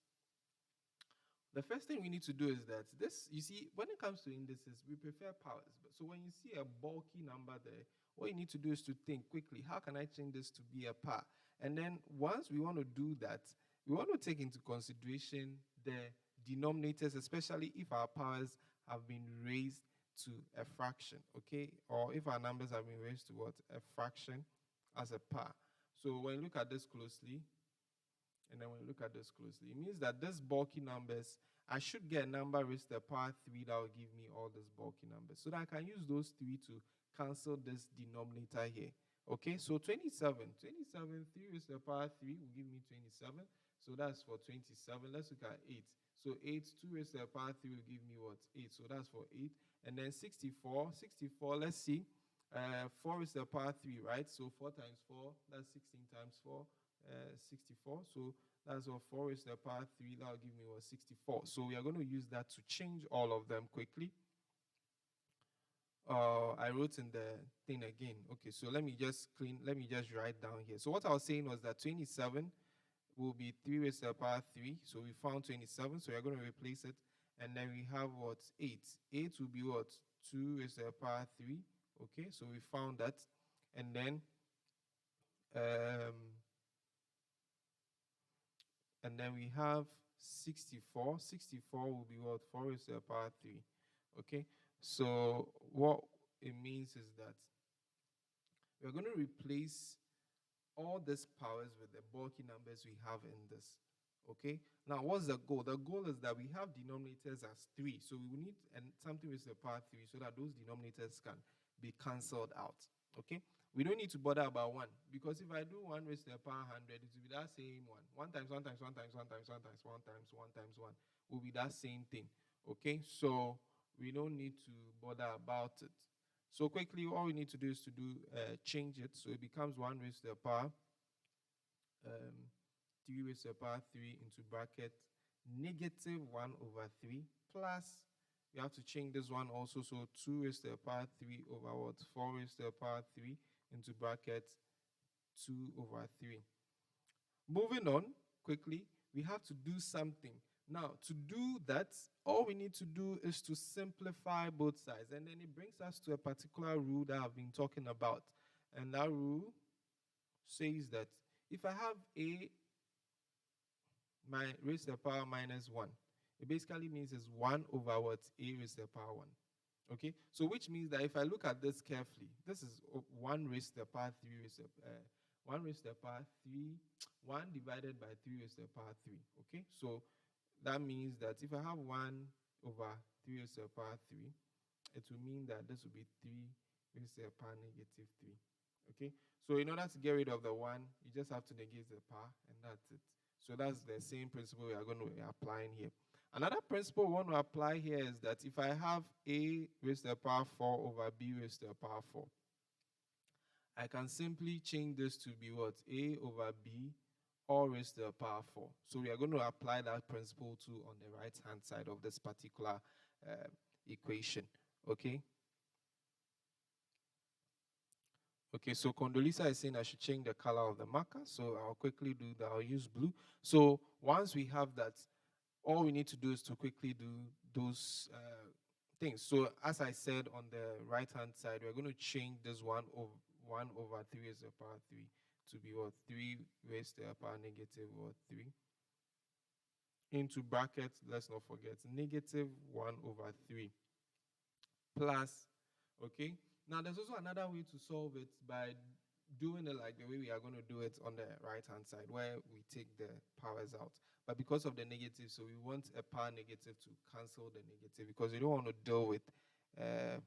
the first thing we need to do is that this, you see, when it comes to indices, we prefer powers. So when you see a bulky number there, what you need to do is to think quickly, how can I change this to be a power? And then once we want to do that, we want to take into consideration the denominators, especially if our powers have been raised to a fraction, okay? Or if our numbers have been raised to what? A fraction as a power. So when you look at this closely, and then when you look at this closely, it means that these bulky numbers, I should get a number raised to the power 3 that will give me all these bulky numbers. So that I can use those 3 to cancel this denominator here. Okay, so 27, 3 raised to the power 3 will give me 27. So that's for 27. Let's look at 8. So 8, 2 raised to the power 3 will give me what? 8. So that's for 8. And then 64, let's see. 4 raised to the power 3, right? So 4 times 4, that's 16 times 4, 64. So that's what 4 raised to the power 3, that will give me what? 64. So we are going to use that to change all of them quickly. I wrote in the thing again. Okay, so let me just write down here. So what I was saying was that 27 will be 3 raised to the power 3. So we found 27, so we are going to replace it. And then we have what? 8. 8 will be what? 2 raised to the power 3. Okay, so we found that. And then we have 64. 64 will be what? 4 raised to the power 3. Okay, so what it means is that we're going to replace all these powers with the bulky numbers we have in this. Okay, now what's the goal? The goal is that we have denominators as 3. So we need something raised to the power 3 so that those denominators can be cancelled out. Okay, we don't need to bother about 1 because if I do 1 raised to the power 100, it will be that same 1. 1 times 1 times 1 times 1 times 1 times 1 times 1 times 1 will be that same thing. Okay, so we don't need to bother about it. So quickly, all we need to do is to change it. So it becomes 1 raised to the power 3 raised to the power 3 into bracket negative 1 over 3 plus, we have to change this one also. So 2 raised to the power 3 over what? 4 raised to the power 3 into bracket 2 over 3. Moving on quickly, we have to do something. Now, to do that, all we need to do is to simplify both sides. And then it brings us to a particular rule that I've been talking about. And that rule says that if I have a raised to the power minus 1, it basically means it's 1 over what? A raised to the power 1. Okay? So which means that if I look at this carefully, this is 1 raised to the power 3 raised to 1 raised to the power 3, 1 divided by 3 raised to the power 3. Okay? So that means that if I have 1 over 3 raised to the power 3, it will mean that this will be 3 raised to the power negative 3. Okay, so in order to get rid of the 1, you just have to negate the power, and that's it. So that's the same principle we are going to be applying here. Another principle we want to apply here is that if I have a raised to the power 4 over b raised to the power 4, I can simply change this to be what? A over b all raised to the power 4. So we are going to apply that principle too on the right hand side of this particular equation. Okay. Okay, so Condoleezza is saying I should change the color of the marker. So I'll quickly do that. I'll use blue. So once we have that, all we need to do is to quickly do those things. So as I said on the right-hand side, we're going to change this 1 over 3 raised to the power 3 to be what? 3 raised to the power negative what? 3. Into brackets, let's not forget, negative 1 over 3 plus, okay? Now, there's also another way to solve it by doing it like the way we are going to do it on the right-hand side, where we take the powers out. But because of the negative, so we want a power negative to cancel the negative, because we don't want to deal with, how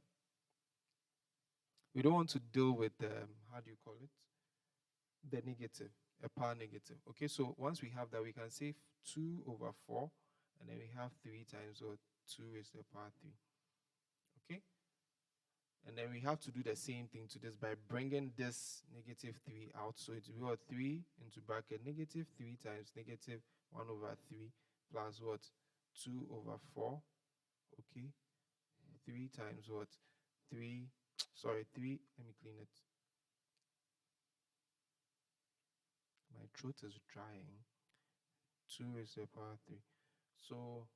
do you call it? The negative, a power negative. Okay, so once we have that, we can say 2 over 4, and then we have 3 times what? 2 raised to the power 3. Okay? And then we have to do the same thing to this by bringing this negative 3 out. So it will be what? 3 into bracket negative 3 times negative 1 over 3 plus what? 2 over 4. Okay. 3 times what? 3. Sorry, 3. Let me clean it. My throat is drying. 2 is the power 3. So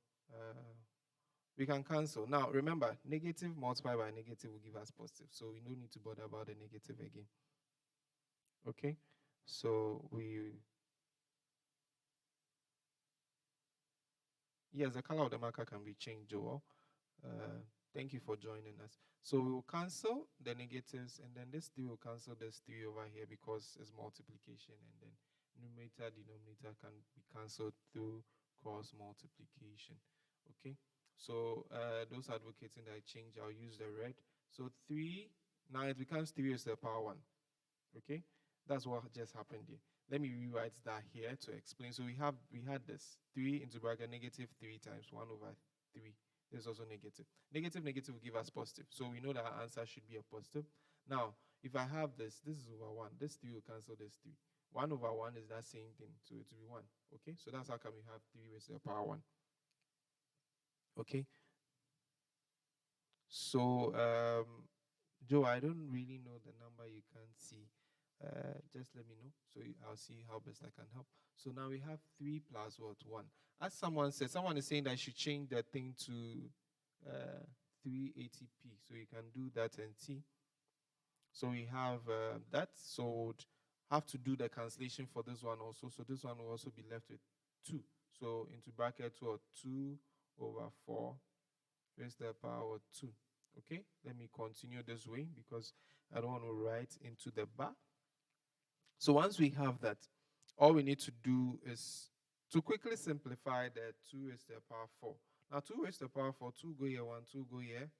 we can cancel. Now, remember, negative multiplied by negative will give us positive. So we don't need to bother about the negative again. Okay? So yes, the color of the marker can be changed, Joel. Thank you for joining us. So we will cancel the negatives, and then this 3 will cancel this 3 over here because it's multiplication, and then numerator, denominator can be cancelled through cross multiplication. Okay? So those advocating that I change, I'll use the red. So 3, now it becomes 3 raised to the power 1. Okay? That's what just happened here. Let me rewrite that here to explain. So we had this 3 into bracket negative 3 times 1 over 3. There's also negative. Negative will give us positive. So we know that our answer should be a positive. Now, if I have this is over 1. This 3 will cancel this 3. 1 over 1 is that same thing. So it will be 1. Okay? So that's how come we have 3 raised to the power 1. Okay? So, Joe, I don't really know the number you can't see. Just let me know. So I'll see how best I can help. So now we have 3 plus what? 1. As someone said, someone is saying that I should change the thing to 380p. So you can do that and see. So we have that. So we'll have to do the cancellation for this one also. So this one will also be left with 2. So into bracket 2 over 4 raised to the power 2. Okay, let me continue this way because I don't want to write into the bar. So once we have that, all we need to do is to quickly simplify the 2 raised to the power 4. Now 2 raised to the power 4, 2 go here, 1, 2 go here,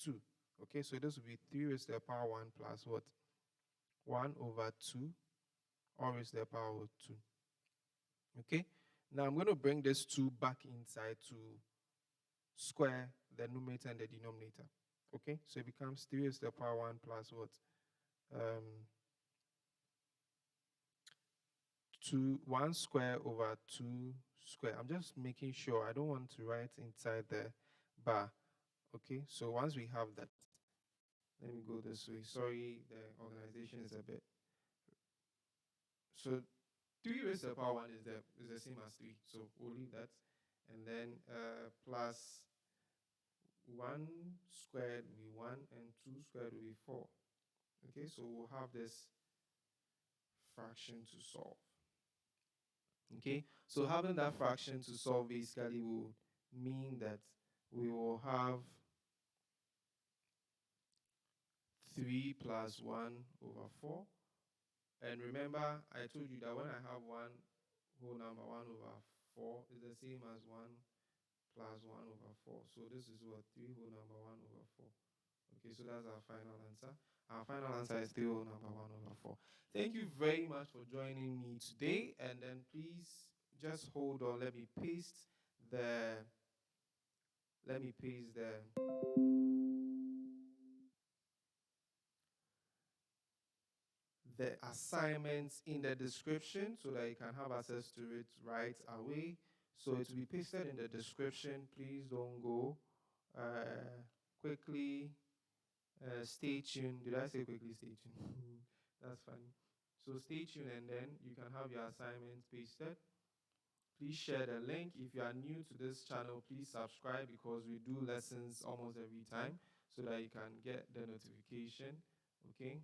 2. Okay, so this will be 3 raised to the power 1 plus what? 1 over 2, all raised to the power 2. Okay, now I'm going to bring this 2 back inside to square the numerator and the denominator. Okay, so it becomes 3 raised to the power 1 plus what? 1 square over 2 square. I'm just making sure I don't want to write inside the bar. Okay, so once we have that, let me go this way. Sorry, the organization is a bit. So 3 raised to the power 1 is the same as 3. So we'll leave that. And then plus 1 squared will be 1 and 2 squared will be 4. Okay, so we'll have this fraction to solve. Okay, so having that fraction to solve basically will mean that we will have 3 plus 1 over 4. And remember, I told you that when I have one whole number, 1 over 4 is the same as 1 plus 1 over 4. So this is what? 3 whole number 1 over 4. Okay, so that's our final answer. Our final answer is still number 1/4. Thank you very much for joining me today. And then please just hold on. Let me paste the assignments in the description so that you can have access to it right away. So it will be pasted in the description. Please don't go. Quickly stay tuned. Did I say quickly stay tuned? That's funny. So stay tuned, and then you can have your assignments pasted. Please share the link. If you are new to this channel, please subscribe because we do lessons almost every time so that you can get the notification. Okay.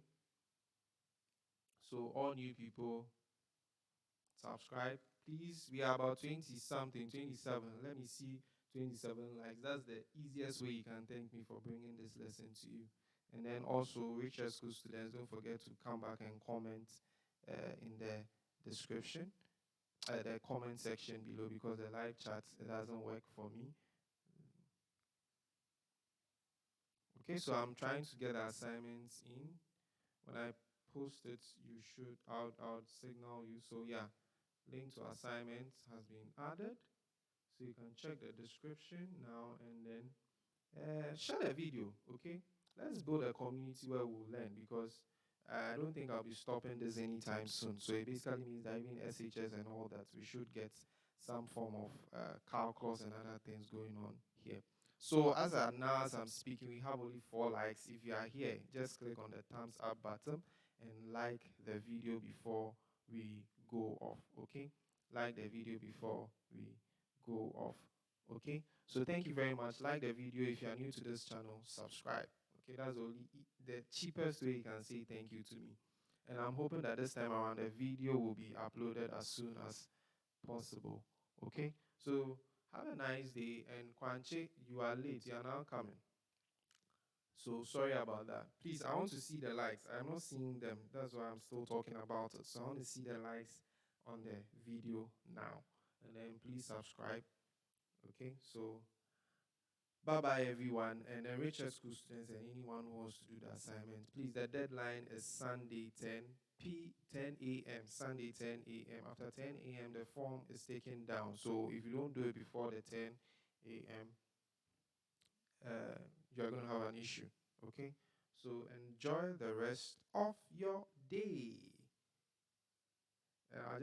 So all new people, subscribe. Please, we are about 20 something, 27. Let me see 27 likes. That's the easiest way you can thank me for bringing this lesson to you. And then also, Richard School students, don't forget to come back and comment in the description, the comment section below, because the live chat doesn't work for me. Okay, so I'm trying to get the assignments in. When I post it, you should, I'll signal you. So yeah, link to assignments has been added. So you can check the description now, and then share the video, okay? Let's build a community where we'll learn, because I don't think I'll be stopping this anytime soon. So it basically means that even SHS and all that, we should get some form of calculus and other things going on here. So as I'm speaking, we have only 4 likes. If you are here, just click on the thumbs up button and like the video before we go off, okay? Like the video before we go off, okay? So thank you very much. Like the video. If you are new to this channel, subscribe. Okay, that's the cheapest way you can say thank you to me. And I'm hoping that this time around the video will be uploaded as soon as possible. Okay, so have a nice day. And Kwanche, you are late. You are now coming. So sorry about that. Please, I want to see the likes. I'm not seeing them. That's why I'm still talking about it. So I want to see the likes on the video now. And then please subscribe. Okay, so bye bye everyone, and Richard School students and anyone who wants to do the assignment, please, the deadline is Sunday 10 a.m. Sunday 10 a.m. After 10 a.m. the form is taken down. So if you don't do it before the 10 a.m., you're going to have an issue. Okay, so enjoy the rest of your day. And I'll